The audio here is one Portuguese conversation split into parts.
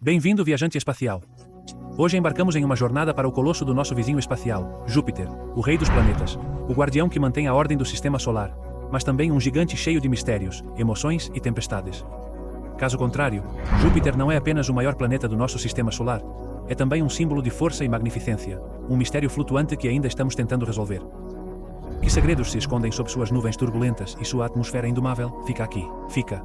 Bem-vindo, viajante espacial! Hoje embarcamos em uma jornada para o colosso do nosso vizinho espacial, Júpiter, o rei dos planetas, o guardião que mantém a ordem do sistema solar, mas também um gigante cheio de mistérios, emoções e tempestades. Caso contrário, Júpiter não é apenas o maior planeta do nosso sistema solar, é também um símbolo de força e magnificência, um mistério flutuante que ainda estamos tentando resolver. Que segredos se escondem sob suas nuvens turbulentas e sua atmosfera indomável? Fica aqui, fica.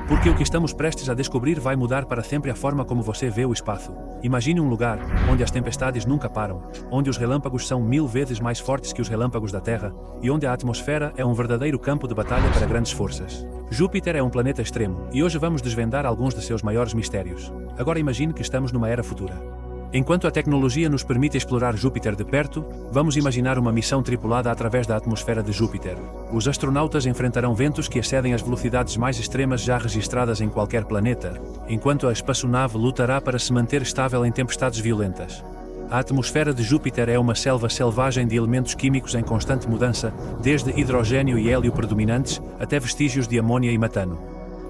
Porque o que estamos prestes a descobrir vai mudar para sempre a forma como você vê o espaço. Imagine um lugar onde as tempestades nunca param, onde os relâmpagos são 1000 vezes mais fortes que os relâmpagos da Terra e onde a atmosfera é um verdadeiro campo de batalha para grandes forças. Júpiter é um planeta extremo e hoje vamos desvendar alguns de seus maiores mistérios. Agora imagine que estamos numa era futura. Enquanto a tecnologia nos permite explorar Júpiter de perto, vamos imaginar uma missão tripulada através da atmosfera de Júpiter. Os astronautas enfrentarão ventos que excedem as velocidades mais extremas já registradas em qualquer planeta, enquanto a espaçonave lutará para se manter estável em tempestades violentas. A atmosfera de Júpiter é uma selva selvagem de elementos químicos em constante mudança, desde hidrogênio e hélio predominantes até vestígios de amônia e metano,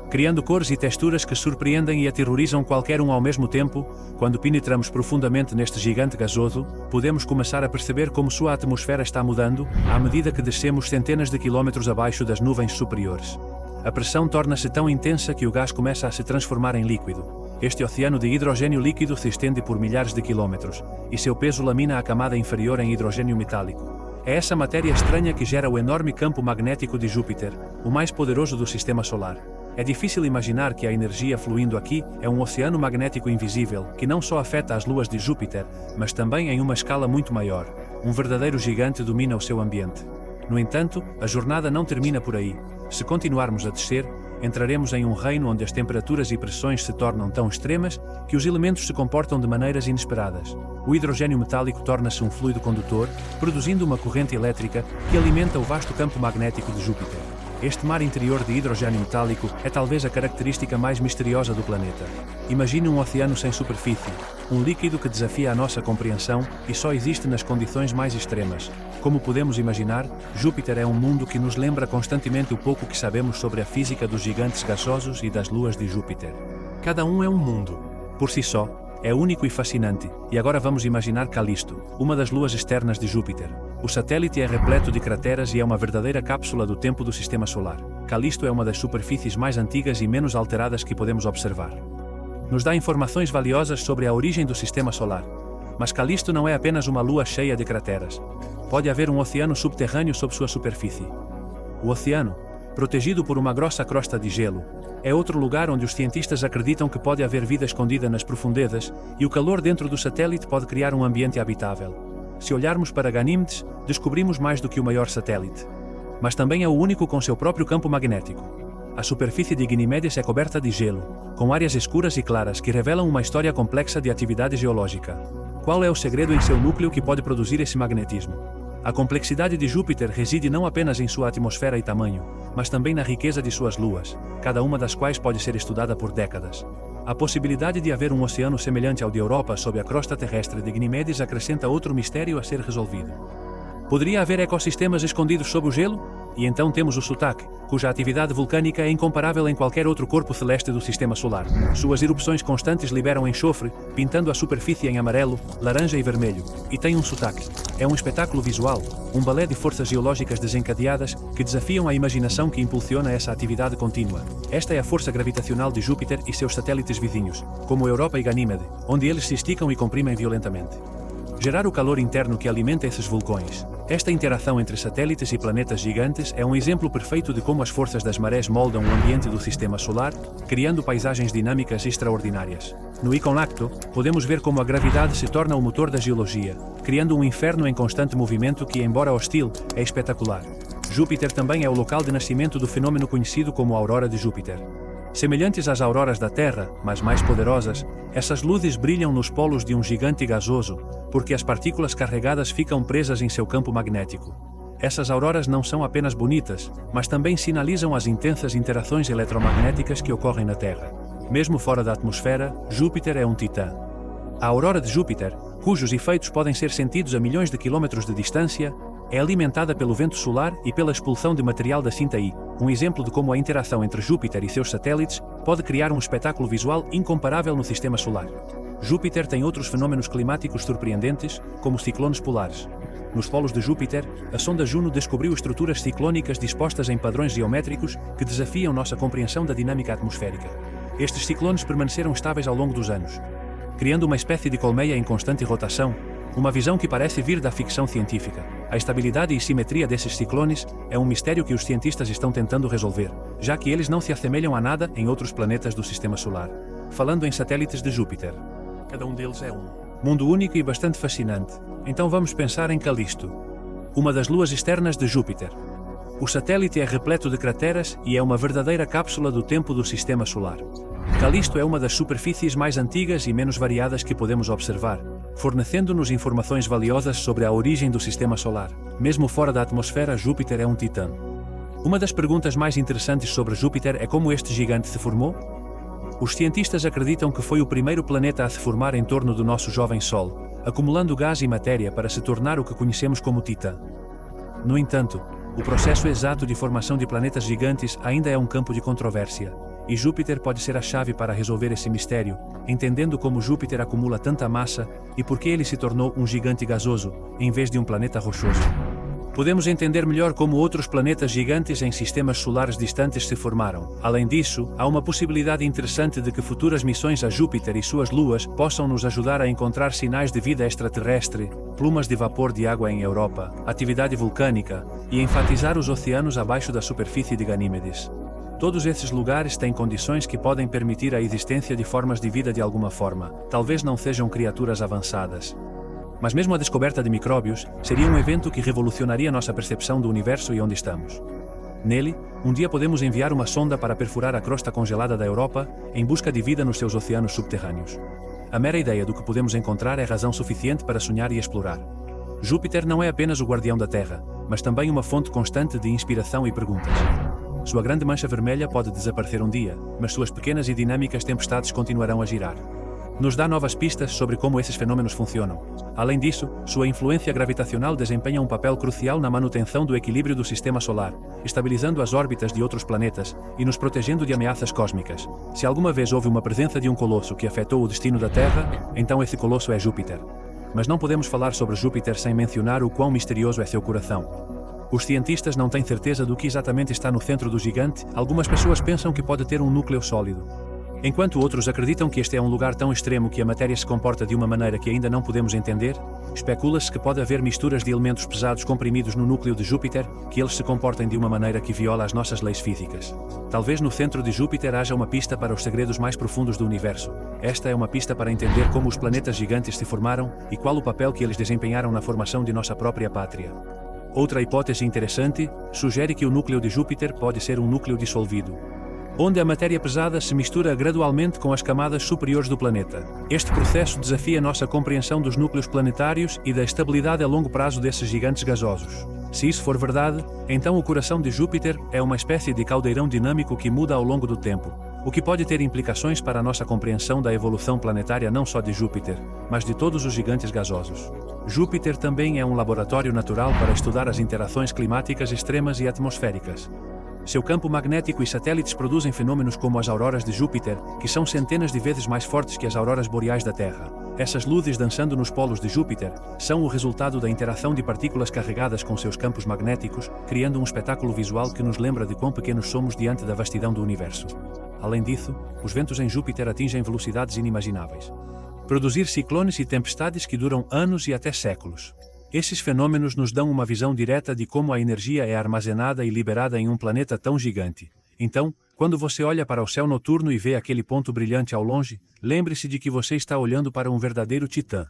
criando cores e texturas que surpreendem e aterrorizam qualquer um ao mesmo tempo. Quando penetramos profundamente neste gigante gasoso, podemos começar a perceber como sua atmosfera está mudando, à medida que descemos centenas de quilómetros abaixo das nuvens superiores. A pressão torna-se tão intensa que o gás começa a se transformar em líquido. Este oceano de hidrogênio líquido se estende por milhares de quilómetros, e seu peso lamina a camada inferior em hidrogênio metálico. É essa matéria estranha que gera o enorme campo magnético de Júpiter, o mais poderoso do sistema solar. É difícil imaginar que a energia fluindo aqui é um oceano magnético invisível, que não só afeta as luas de Júpiter, mas também em uma escala muito maior. Um verdadeiro gigante domina o seu ambiente. No entanto, a jornada não termina por aí. Se continuarmos a descer, entraremos em um reino onde as temperaturas e pressões se tornam tão extremas que os elementos se comportam de maneiras inesperadas. O hidrogênio metálico torna-se um fluido condutor, produzindo uma corrente elétrica que alimenta o vasto campo magnético de Júpiter. Este mar interior de hidrogênio metálico é talvez a característica mais misteriosa do planeta. Imagine um oceano sem superfície, um líquido que desafia a nossa compreensão e só existe nas condições mais extremas. Como podemos imaginar, Júpiter é um mundo que nos lembra constantemente o pouco que sabemos sobre a física dos gigantes gasosos e das luas de Júpiter. Cada um é um mundo. Por si só, é único e fascinante. E agora vamos imaginar Calisto, uma das luas externas de Júpiter. O satélite é repleto de crateras e é uma verdadeira cápsula do tempo do sistema solar. Calisto é uma das superfícies mais antigas e menos alteradas que podemos observar. Nos dá informações valiosas sobre a origem do sistema solar. Mas Calisto não é apenas uma lua cheia de crateras. Pode haver um oceano subterrâneo sob sua superfície. O oceano, protegido por uma grossa crosta de gelo, é outro lugar onde os cientistas acreditam que pode haver vida escondida nas profundezas e o calor dentro do satélite pode criar um ambiente habitável. Se olharmos para Ganímedes, descobrimos mais do que o maior satélite. Mas também é o único com seu próprio campo magnético. A superfície de Ganímedes é coberta de gelo, com áreas escuras e claras que revelam uma história complexa de atividade geológica. Qual é o segredo em seu núcleo que pode produzir esse magnetismo? A complexidade de Júpiter reside não apenas em sua atmosfera e tamanho, mas também na riqueza de suas luas, cada uma das quais pode ser estudada por décadas. A possibilidade de haver um oceano semelhante ao de Europa sob a crosta terrestre de Ganímedes acrescenta outro mistério a ser resolvido. Poderia haver ecossistemas escondidos sob o gelo? E então temos o Sutak, cuja atividade vulcânica é incomparável em qualquer outro corpo celeste do sistema solar. Suas erupções constantes liberam enxofre, pintando a superfície em amarelo, laranja e vermelho. E tem um Sutak. É um espetáculo visual, um balé de forças geológicas desencadeadas que desafiam a imaginação que impulsiona essa atividade contínua. Esta é a força gravitacional de Júpiter e seus satélites vizinhos, como Europa e Ganímede, onde eles se esticam e comprimem violentamente. Gerar o calor interno que alimenta esses vulcões. Esta interação entre satélites e planetas gigantes é um exemplo perfeito de como as forças das marés moldam o ambiente do sistema solar, criando paisagens dinâmicas extraordinárias. No Ícon Lacto, podemos ver como a gravidade se torna o motor da geologia, criando um inferno em constante movimento que, embora hostil, é espetacular. Júpiter também é o local de nascimento do fenômeno conhecido como aurora de Júpiter. Semelhantes às auroras da Terra, mas mais poderosas, essas luzes brilham nos polos de um gigante gasoso, porque as partículas carregadas ficam presas em seu campo magnético. Essas auroras não são apenas bonitas, mas também sinalizam as intensas interações eletromagnéticas que ocorrem na Terra. Mesmo fora da atmosfera, Júpiter é um titã. A aurora de Júpiter, cujos efeitos podem ser sentidos a milhões de quilómetros de distância, é alimentada pelo vento solar e pela expulsão de material da cinta I, um exemplo de como a interação entre Júpiter e seus satélites pode criar um espetáculo visual incomparável no sistema solar. Júpiter tem outros fenômenos climáticos surpreendentes, como ciclones polares. Nos polos de Júpiter, a sonda Juno descobriu estruturas ciclônicas dispostas em padrões geométricos que desafiam nossa compreensão da dinâmica atmosférica. Estes ciclones permaneceram estáveis ao longo dos anos, criando uma espécie de colmeia em constante rotação, uma visão que parece vir da ficção científica. A estabilidade e simetria desses ciclones é um mistério que os cientistas estão tentando resolver, já que eles não se assemelham a nada em outros planetas do sistema solar. Falando em satélites de Júpiter, cada um deles é um mundo único e bastante fascinante. Então vamos pensar em Calisto, uma das luas externas de Júpiter. O satélite é repleto de crateras e é uma verdadeira cápsula do tempo do sistema solar. Calisto é uma das superfícies mais antigas e menos variadas que podemos observar, fornecendo-nos informações valiosas sobre a origem do sistema solar. Mesmo fora da atmosfera, Júpiter é um titã. Uma das perguntas mais interessantes sobre Júpiter é como este gigante se formou? Os cientistas acreditam que foi o primeiro planeta a se formar em torno do nosso jovem Sol, acumulando gás e matéria para se tornar o que conhecemos como Titã. No entanto, o processo exato de formação de planetas gigantes ainda é um campo de controvérsia, e Júpiter pode ser a chave para resolver esse mistério, entendendo como Júpiter acumula tanta massa e por que ele se tornou um gigante gasoso, em vez de um planeta rochoso. Podemos entender melhor como outros planetas gigantes em sistemas solares distantes se formaram. Além disso, há uma possibilidade interessante de que futuras missões a Júpiter e suas luas possam nos ajudar a encontrar sinais de vida extraterrestre, plumas de vapor de água em Europa, atividade vulcânica, e enfatizar os oceanos abaixo da superfície de Ganímedes. Todos esses lugares têm condições que podem permitir a existência de formas de vida de alguma forma. Talvez não sejam criaturas avançadas, mas mesmo a descoberta de micróbios seria um evento que revolucionaria nossa percepção do universo e onde estamos. Nele, um dia podemos enviar uma sonda para perfurar a crosta congelada da Europa em busca de vida nos seus oceanos subterrâneos. A mera ideia do que podemos encontrar é razão suficiente para sonhar e explorar. Júpiter não é apenas o guardião da Terra, mas também uma fonte constante de inspiração e perguntas. Sua grande mancha vermelha pode desaparecer um dia, mas suas pequenas e dinâmicas tempestades continuarão a girar. Nos dá novas pistas sobre como esses fenômenos funcionam. Além disso, sua influência gravitacional desempenha um papel crucial na manutenção do equilíbrio do sistema solar, estabilizando as órbitas de outros planetas e nos protegendo de ameaças cósmicas. Se alguma vez houve uma presença de um colosso que afetou o destino da Terra, então esse colosso é Júpiter. Mas não podemos falar sobre Júpiter sem mencionar o quão misterioso é seu coração. Os cientistas não têm certeza do que exatamente está no centro do gigante. Algumas pessoas pensam que pode ter um núcleo sólido, enquanto outros acreditam que este é um lugar tão extremo que a matéria se comporta de uma maneira que ainda não podemos entender. Especula-se que pode haver misturas de elementos pesados comprimidos no núcleo de Júpiter, que eles se comportem de uma maneira que viola as nossas leis físicas. Talvez no centro de Júpiter haja uma pista para os segredos mais profundos do universo. Esta é uma pista para entender como os planetas gigantes se formaram e qual o papel que eles desempenharam na formação de nossa própria pátria. Outra hipótese interessante sugere que o núcleo de Júpiter pode ser um núcleo dissolvido, onde a matéria pesada se mistura gradualmente com as camadas superiores do planeta. Este processo desafia nossa compreensão dos núcleos planetários e da estabilidade a longo prazo desses gigantes gasosos. Se isso for verdade, então o coração de Júpiter é uma espécie de caldeirão dinâmico que muda ao longo do tempo, o que pode ter implicações para a nossa compreensão da evolução planetária não só de Júpiter, mas de todos os gigantes gasosos. Júpiter também é um laboratório natural para estudar as interações climáticas extremas e atmosféricas. Seu campo magnético e satélites produzem fenômenos como as auroras de Júpiter, que são centenas de vezes mais fortes que as auroras boreais da Terra. Essas luzes dançando nos polos de Júpiter são o resultado da interação de partículas carregadas com seus campos magnéticos, criando um espetáculo visual que nos lembra de quão pequenos somos diante da vastidão do universo. Além disso, os ventos em Júpiter atingem velocidades inimagináveis, produzir ciclones e tempestades que duram anos e até séculos. Esses fenômenos nos dão uma visão direta de como a energia é armazenada e liberada em um planeta tão gigante. Então, quando você olha para o céu noturno e vê aquele ponto brilhante ao longe, lembre-se de que você está olhando para um verdadeiro titã.